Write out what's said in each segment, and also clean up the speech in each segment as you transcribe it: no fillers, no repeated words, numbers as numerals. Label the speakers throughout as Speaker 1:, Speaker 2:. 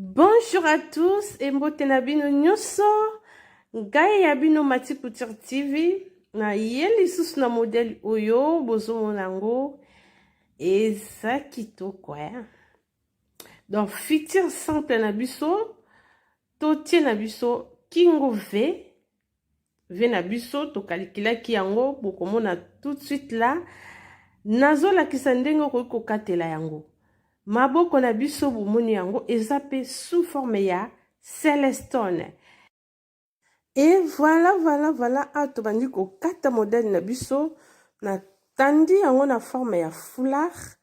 Speaker 1: Bonjour à tous et mbote na bino nyonso. Ngai ya bino Mati Couture TV. Na yeli lisusu na modèle oyo bozomona yango eza kitoko Donc fitir simple na biso totie na biso kingo V na biso to kalikilaki yango bokomona tout de suite là. Nazolakisa ndenge okoki kokatela yango. Maboko na biso bomoni yango eza pe sous forme ya Celestone. Et voilà, atobandi kokata modèle na biso na tandi yango na forme ya foulard.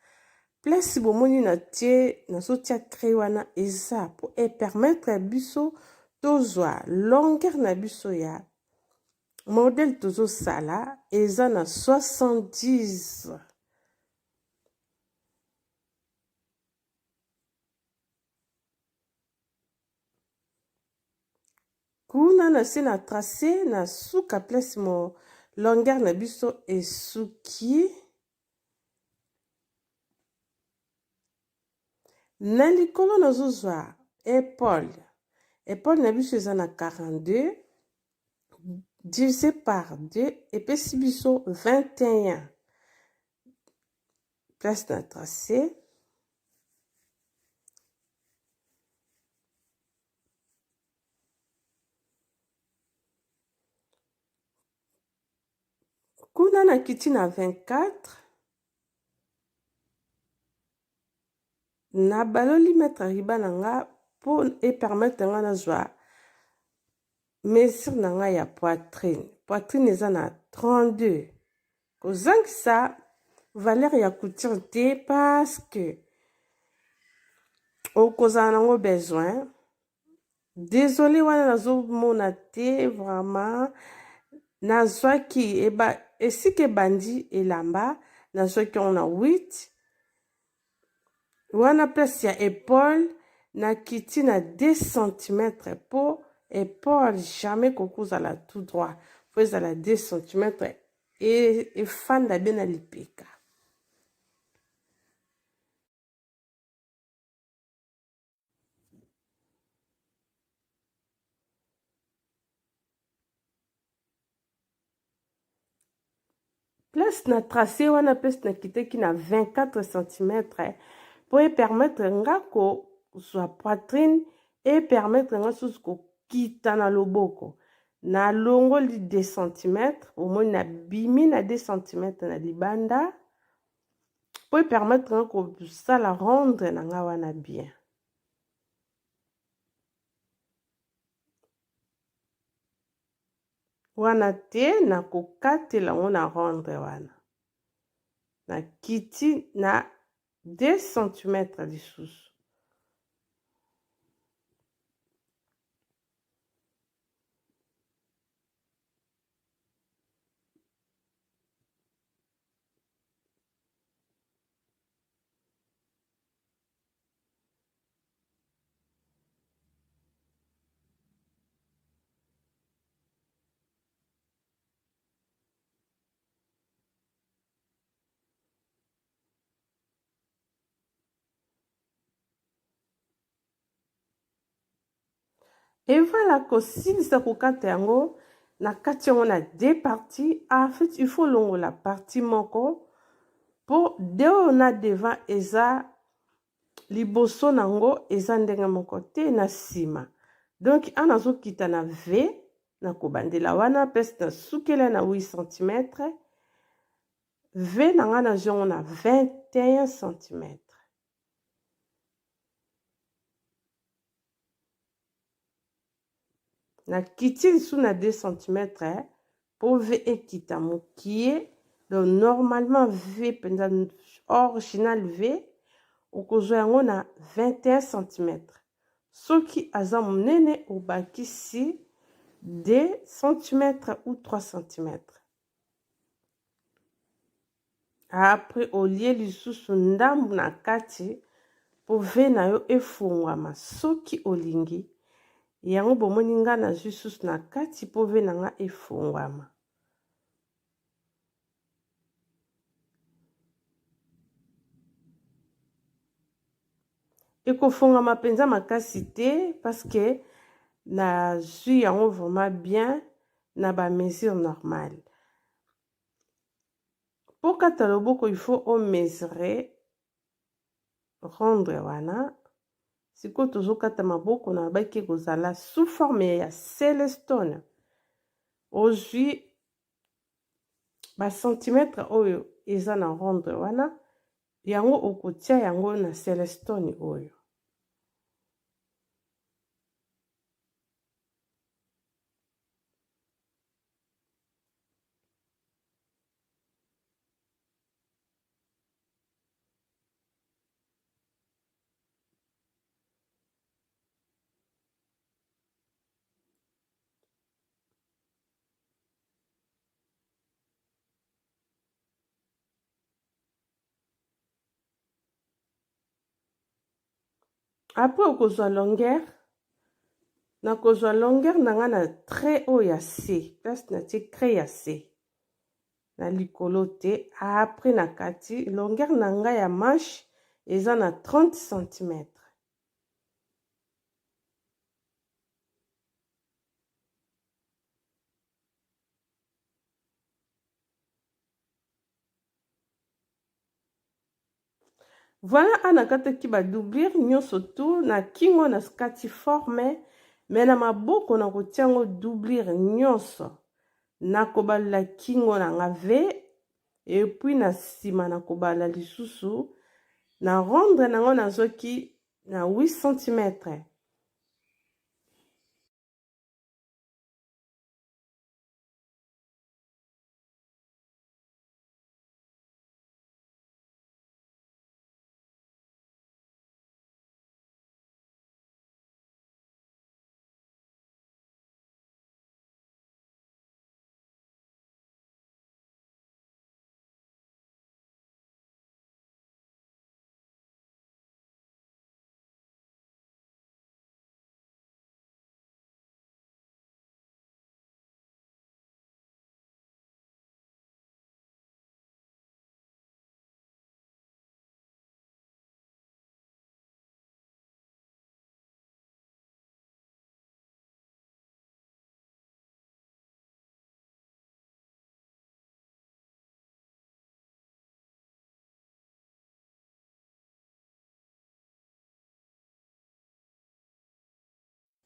Speaker 1: Place bomoni na tie na sotia créwana eza pour permettre biso tozwa longueur na biso ya modèle tozo sala eza na 70. Kuna na se na tracé na suka place mo longueur na biso esuki na likolo nazozwa épaule na biso eza na 42 divisé par 2 epesi biso 21 place na tracé. Kuna na kiti na 24 na baloli mettre riba na nga pour permettre nga nazwa mesure na nga ya poitrine eza na 32 kozangisa valeur ya couture te parce que okozala nango besoin. Désolé wana nazomona te vraiment nazwaki esika ebandi elamba nazwaki on a 8 wana place ya épaule na kiti na 2 cm po épaule jamais kokozala tout droit po ezala 2 cm efanda bien na lipeka. Place na tracé wana place na kiteki na 24 cm pour permettre nga ko soit poitrine et permettre nga susu ko kita na loboko na longo li 2 cm au moins na bimi na 2 cm na libanda pour permettre nga ko sala rendre na nga wana bien. Wana te na kokatela ngo na rendre wana na kiti na 2 cm lisusu. Et voilà kosilisa kokata yango na kati yango na 2 parties. En fait il faut longo la partie moko po de na devant eza liboso nango eza ndenge moko te na sima. Donc anazo kita na V na kobandela wana pese na sukela na 8 cm V na nga na jongo na 21 cm. Na kiti lisu na 2 cm pour V ekita mokie. Donc normalement V penza original V okozwa yango na 21 cm. Soki aza monene obakisi 2 cm ou 3 cm. Après olie lisusu ndambu na kati po V na yo efungwama soki olingi. Yango bomoni nga na lisusu na kati po V na nga efungwama. ekofongama penza makasi te parce que nazwi yango vraiment bien na ba mesure normale. Po kata loboko il faut o mesurer rondre wana. Siko tozokata maboko na baki kozala sous forme ya célestone. Ozwi ba centimetre oyo eza na rondre wana yango okotia yango na célestone oyo. Après okozwa longueur na kozwa longueur nanga na trait oyo ya C, place na tie trait ya C na likolo te. Après na kati longueur nanga ya manche eza na 30 cm. Voilà anakataki ba doublure nyonso tu na kingo na skati forme mais na maboko na kotiango doublure nyonso na kobala kingo na nga V et puis na sima na kobala lisusu na rondre nango nazoki na 8 cm.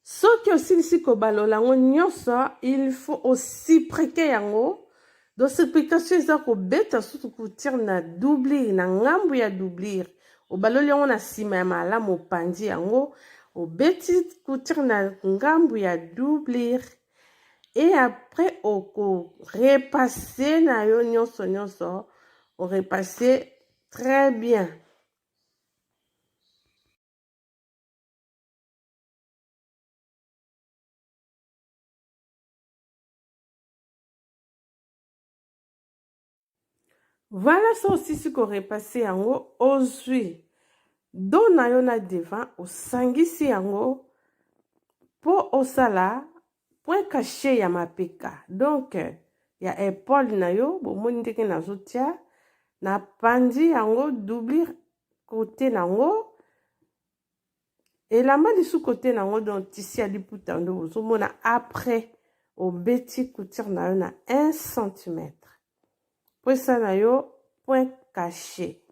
Speaker 1: Soki osilisi kobalola yango nyonso, il faut aussi preke yango. Donc explication eza kobeta sutu kutir na doublure na ngambu ya doublure. Obaloli yango na sima ya malamu opandi yango, obeti kutir na ngambu ya doublure. Et après oko repasser na yo nyonso nyonso, o repasser très bien. Voilà ça aussi ce qu'on repassé yango ozwi. Don na yo na devant osangisi yango po osala point caché ya mapeka. Donc ya épaule na yo bomoni ndenge nazotia na pandi yango doublure côté nango elamba lisu côté nango donc tisi ya liputa ndo ozomona après obeti couture na yo na 1 cm. Po ça na yo point caché.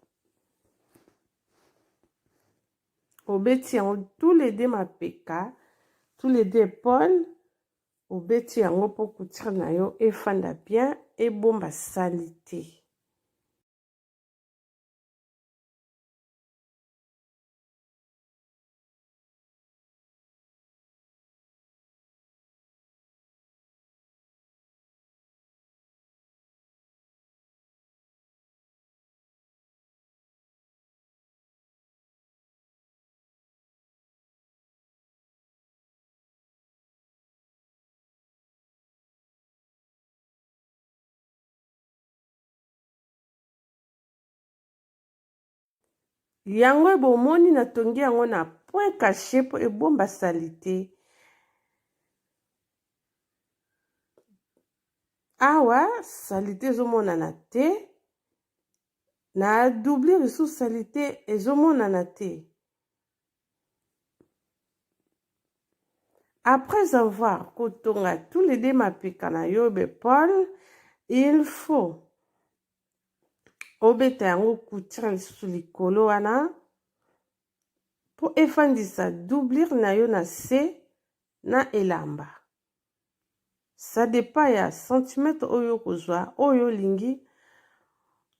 Speaker 1: Obeti yango tous les deux mapeka, tous les deux épaules, obeti yango po couture na yo efanda bien et bomba salité. Yango bomoni na tongi yango na point caché po ebomba salité. Awa salité ezomonana te na doublure sous salité ezomonana te. Après avoir kotonga tous les deux mapeka na yo Paul, il faut obeta yango couture lisusu likolo wana po efandisa doublure na yo na se na elamba. Ça dépend ya centimètre oyo kozwa oyo lingi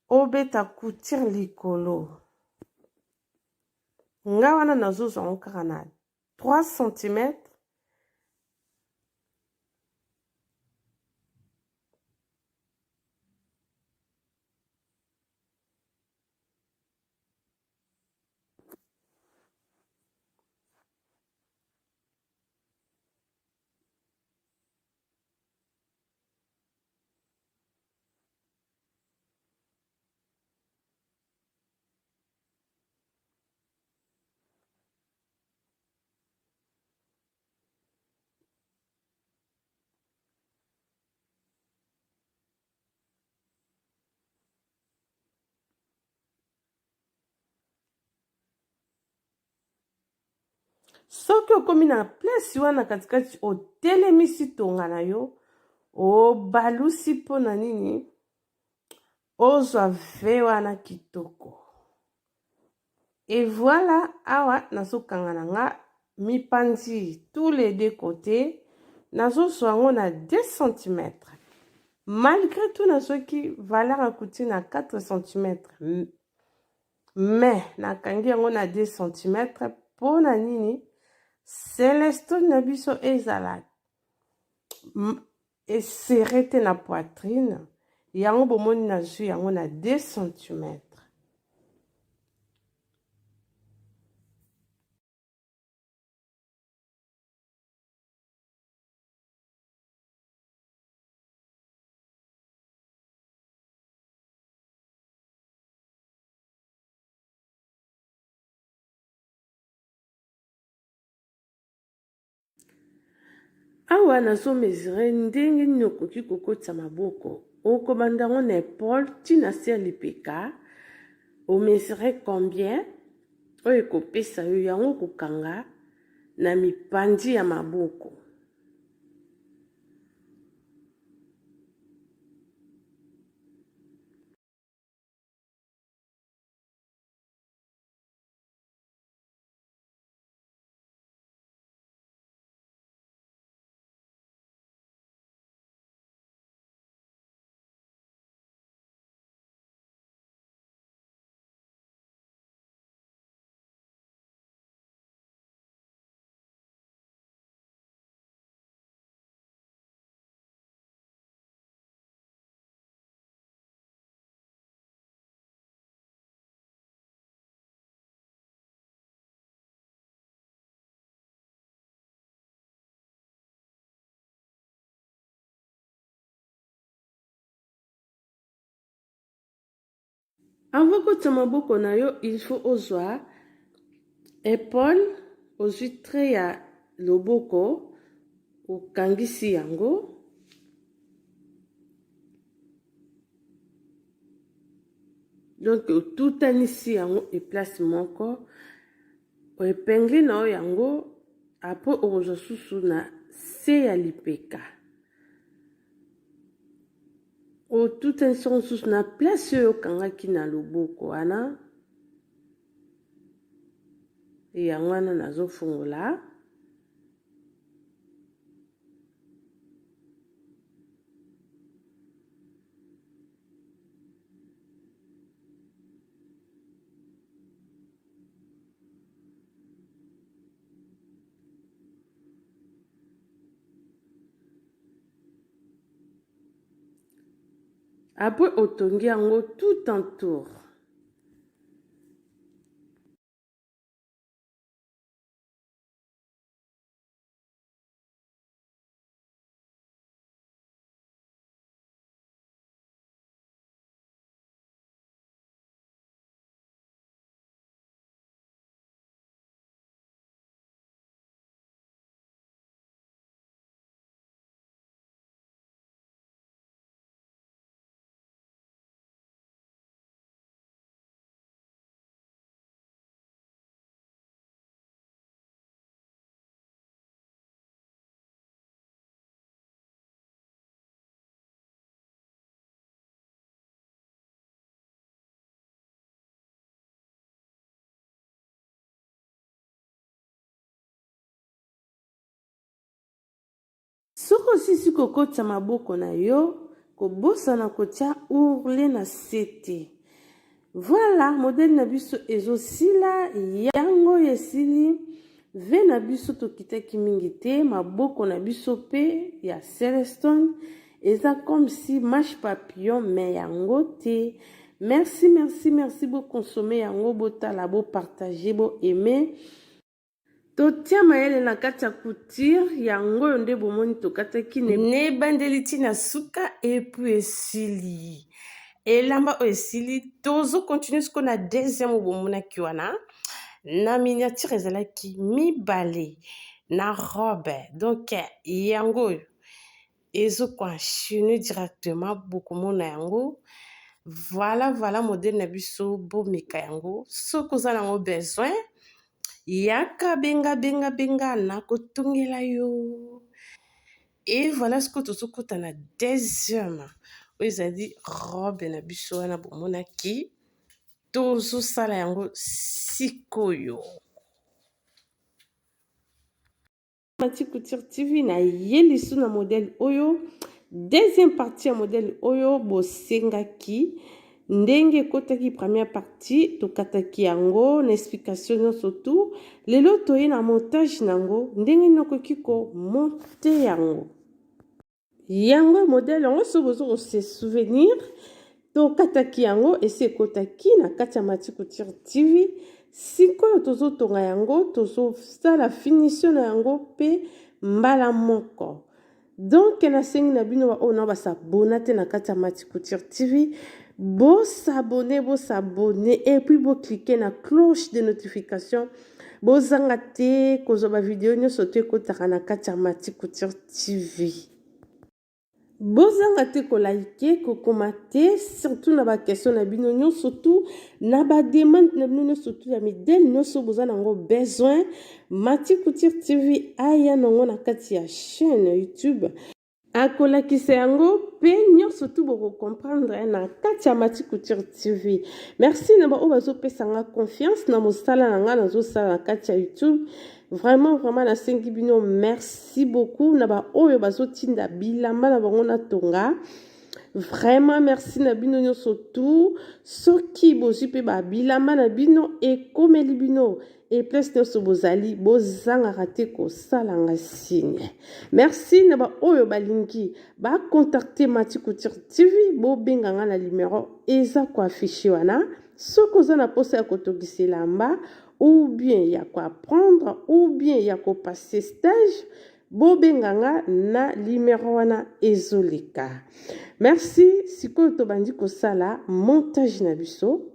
Speaker 1: obeta couture likolo. Nga wana nazozwa ngo kaka na 3 cm. Soki okomi na place wana katikati otelemisi tonga na yo obalusi mpo na nini ozwa ve wana kitoko. Et voilà, awa nazokanga na nga mipanzi tous les deux côtés nazozwa ngo na 2 cm. Malgré tout nazoki valeur ya couture na 4 cm. Mais nakangi yango na 2 cm mpo na nini Célestone na biso ezala esserré te na poitrine. Yango bomoni nazwi yango na 2 cm. Awa nazo mesure ndenge nini okoki kokotisa maboko. Okobanda ngo na épaule tina se ya lipeka. O mesure combien? Oyo ekopesa yo yango kokanga na mipandi ya maboko. Avant kotisa maboko na yo, il faut ozwa épaule, ozwi trait ya loboko, okangisi yango. Donc otutanisi yango e place moko. Oepengli na yo yango, apo okozwa susu na se ya lipeka. Otutanisi yango susu na place oyo okangaki na loboko wana. Yango wana nazofungola. Après otongi yango tout en tour. soko osisi kokotia maboko na yo kobosana kotia ourle na sete. Voilà, modèle na biso ezosila yango esili ve na biso tokitaki mingi te, maboko na biso pe ya Celestone eza comme si marche papillon mais yango te. Merci, merci, merci bo consommer yango, botala, bo partager, bo aimer. Totia mayele na kati ya couture yango yonde bomoni tokataki ne bandeli tina suka epu esili. Elamba esili tozo continue ce qu'on a deuxième bomona kiwana na miniature ezalaki mibale na robe. Donc yango ezo enchaîner directement bokomona yango. Voilà, voilà modèle na biso bomeka yango. Soko za nango besoin yaka benga benga benga na kotongela yo. Et voilà ce que tozo kota na deuxième. Ezali robe na biso wana bomona ki tozo sala yango sikoyo. Mati Couture TV na yelisu na modèle oyo. Deuxième partie ya modèle oyo bosengaki ndenge kotaki première partie tokataki yango na explication surtout lelo toye na montage nango ndenge nokoki ko monter yango modèle yango so bozo se souvenir tokataki yango esi ekotaki na kati ya Mati Couture TV. Sikoyo tozo tonga yango tozo sala finition na yango pe mbala moko. Donc nasengi na bino ba ona basabona te na kati ya Mati Couture TV. Bo s'abonner et puis bo cliquer na cloche de notification. Bo zanga te kozo ba video nyonso te kotaka na kati ya Mati Couture TV. Bozanga te ko like, ko commenter, surtout na ba question na bino nyo, surtout na ba demande na bino nyo, surtout ya midèle nyo so bozana ngo besoin. Mati Couture TV aya nango na kati ya chaîne YouTube. Akola kise yango pe nyo surtout boko comprendre na kati ya Mati Couture TV. Merci na ba obazo pesanga confiance na mosala na nga na zo sala na kati ya YouTube. Vraiment, vraiment, na sengi bino, merci beaucoup. Naba oyo bazo tinda bilamba na bango na tonga. Vraiment, merci na bino nyo surtout. Soki bozi pe ba bilamba na bino e komeli bino. Et plus nyo so bozali, bozanga rate ko salanga signe. Merci naba oyo balingi. Ba contacter Mati Couture TV. Bo benganga na numéro. Eza ko affiché wana. Soko za na posa ya kotokisi lamba. Ou bien il y a quoi apprendre, ou bien il y a quoi passer stage, bobenganga na numéro wana ezoleka. Merci, siko to bandi ko sala montage na biso.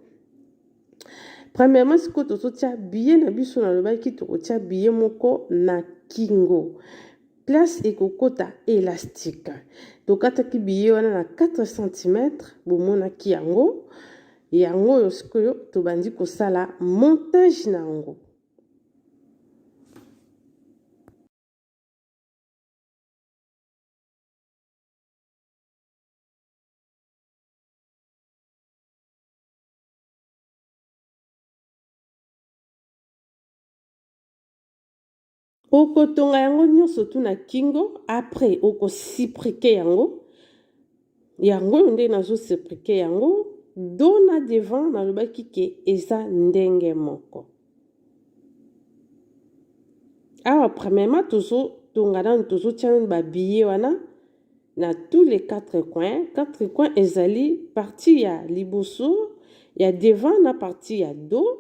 Speaker 1: Premièrement, siko to tia billet na biso na loba ki to tia billet moko na kingo. Place ekokota élastique. To kata ki billet wana na 4 cm, bomona ki yango. Yango yo sikoyo tobandi kosala montage na yango. Okotonga yango nyonso tu na kingo, après oko siprike yango. Yango yonde nazo siprike yango. Dona devant na lobaki ke eza ndenge moko. Awa premièrement tozo tongana tozo tiana ba billet wana na tous les 4 coins. 4 coins ezali partie ya liboso, ya devant na partie ya dos.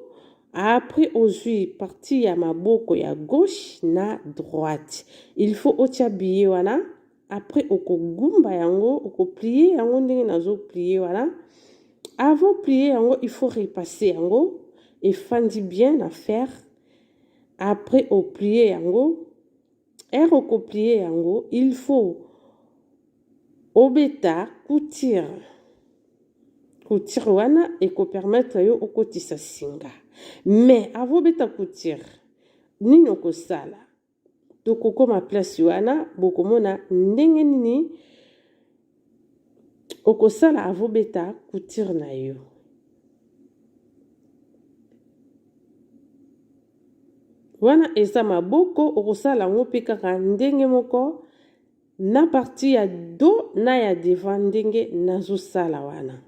Speaker 1: Après ozui partie ya maboko ya gauche na droite. Il faut otia billet wana. Après oko gumba yango, oko plier yango ndenge nazo plier wana. Avant plier yango, il faut repasser yango et fandi bien à faire. Après au plier yango, au plier yango, il faut obeta couture. Couture wana et ko permettre yo okotisa singa. Mais avant beta couture, nino ko sala. Toko koma place wana, bokomona ndenge nini okosala avobeta couture na yo. Wana eza maboko okosala ngo pe kaka ndenge moko na partie ya dos na ya devant ndenge nazosala wana.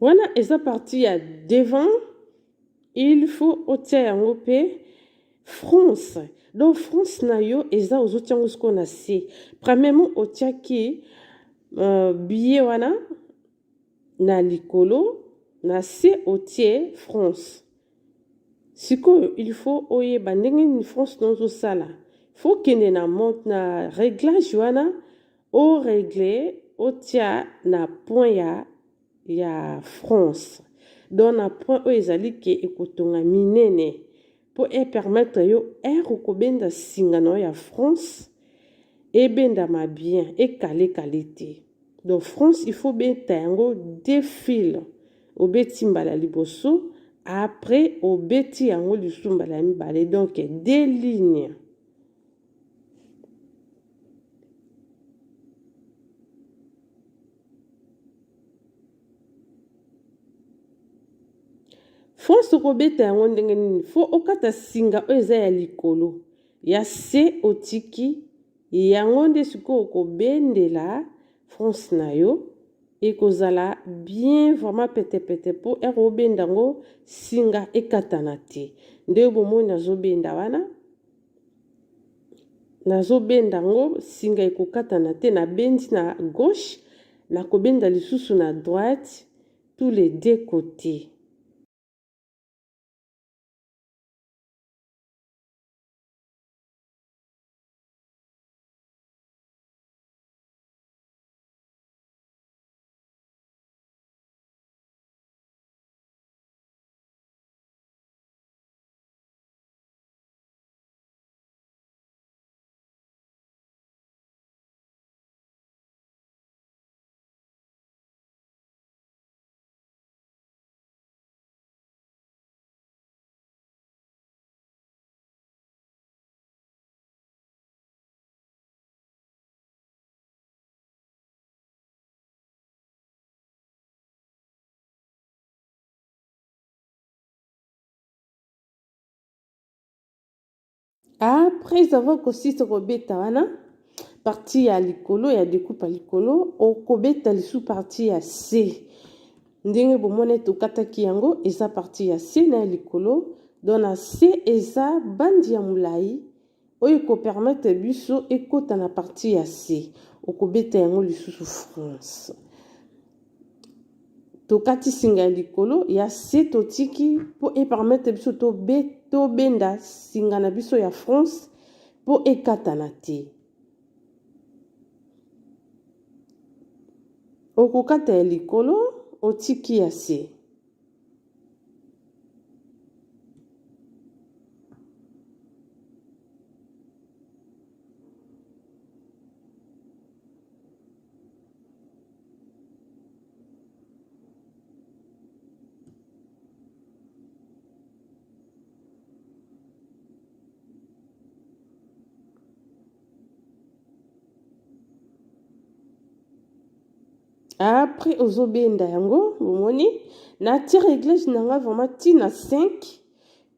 Speaker 1: Wana eza partie ya devant, il faut otia yango pe France. Donc France na yo eza ozotia yango siko na se. Premièrement otiaki billet wana na likolo, na se otie France. Siko il faut oyeba ndenge ni France nozo sala. Faut kende na monte na réglage wana o régler otia na point ya France. Donc na point o ezali ke ekotonga minene po e permettre yo okobenda singa na ya France et benda ma bien et calé qualité. Donc France il faut beta yango défile au beti mbala liboso après au beti yango lisusu mbala mibale, donc deux lignes. France okobeta yango ndenge nini fo okata singa o eza ya likolo ya se otiki yango nde sikoyo okobendela France na yo ekozala bien vraiment pete po ekobenda ngo singa ekatana te. Nde bomoi nazobenda wana nazobenda ngo singa ekokatana te, na bendi na gauche nakobenda lisusu na droite tous les deux côtés. Après avoir consisté kobeta wana partie ya likolo ya découpe ya likolo okobeta lisu partie ya C. Ndenge bomone tokataki yango eza partie ya C na likolo. Donc na C eza bandi ya mulai oyo ko permettre biso ekota na partie ya C. Okobeta yango lisusu France. Tokati singa ya likolo ya C totiki po e permettre biso to benda singa na biso ya France po ekatana te. Okokata ya likolo otiki ya C. Après ozobenda yango bomoni na ti réglage nanga vraiment ti na 5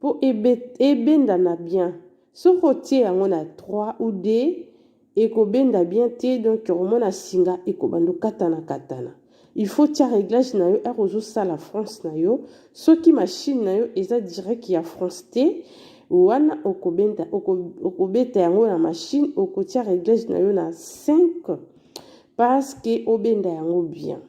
Speaker 1: po ebenda na bien. Soko tie yango na 3 ou 2 ekobenda bien te, donc omona singa ekobando katana. Il faut tia réglage na yo ozosala France na yo. Soki machine na yo eza direct ya France te wana okobeta yango na machine okotia réglage na yo na 5 parce que obenda yango bien.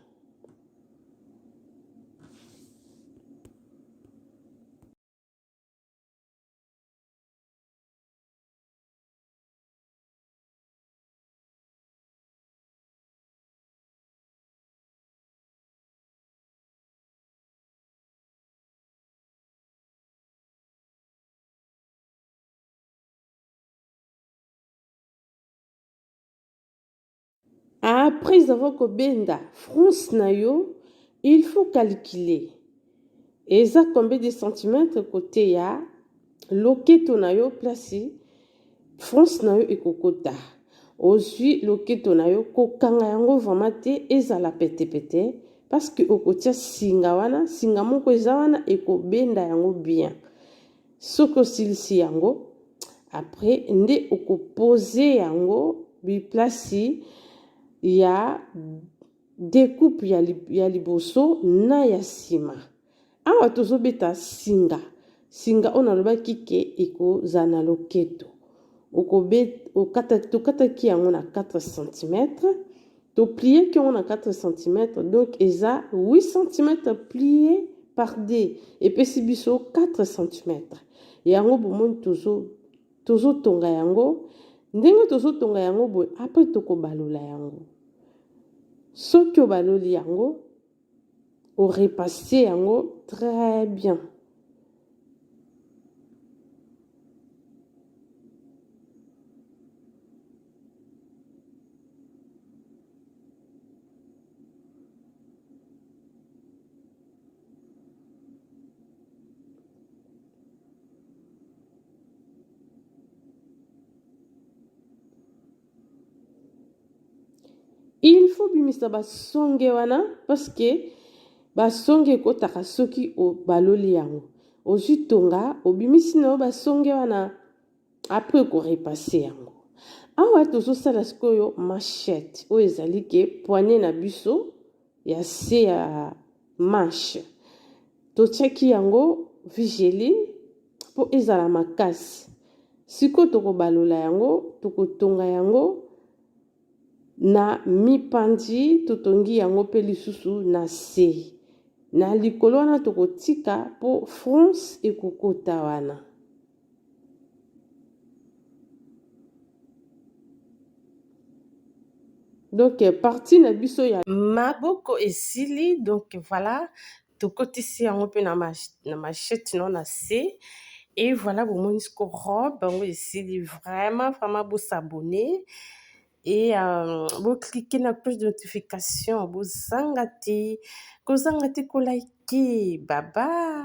Speaker 1: Après avoir kobenda France na yo, il faut calculer. Et ça combien de centimètres côté ya loketo na yo place France na yo ekokota ozwi loketo na yo kokanga yango vraiment te ezala pete parce que okotia singa wana singa moko eza wana ekobenda yango bien soki osilisi yango après nde okopose yango biplasi ya découpe ya liboso na ya nsima awa tozobeta singa oyo nalobaki ke ekozala na loketo tokataki yango na 4 cm toplieki yango na 4 cm donc eza 8 cm plié par d epesi biso 4 cm yango bomoni tozotonga yango ndenge tozotonga yango boye apres tokobalola yango soki obaloli yango orepasse yango très bien il faut bimisa basonge wana parce que basonge ekotaka soki obaloli yango ozwi tonga obimisi na yo basonge wana apres okorepasse yango awa tozosala sikoyo machette oyo ezali ke poignet na biso ya se ya manche totiaki yango vigeline mpo ezala makasi sikoyo tokobalola yango tokotonga yango na mipandi totongi yango mpe lisusu na se na likolo wana tokotika mpo France ekokota wana donc parti na biso ya maboko esili donc voilà tokotisi yango mpe na machette no na se et voilà bomoni siko robe yango esili vraiment bosabone et cliquez na cloche de notification bozanga te kolike bye bye.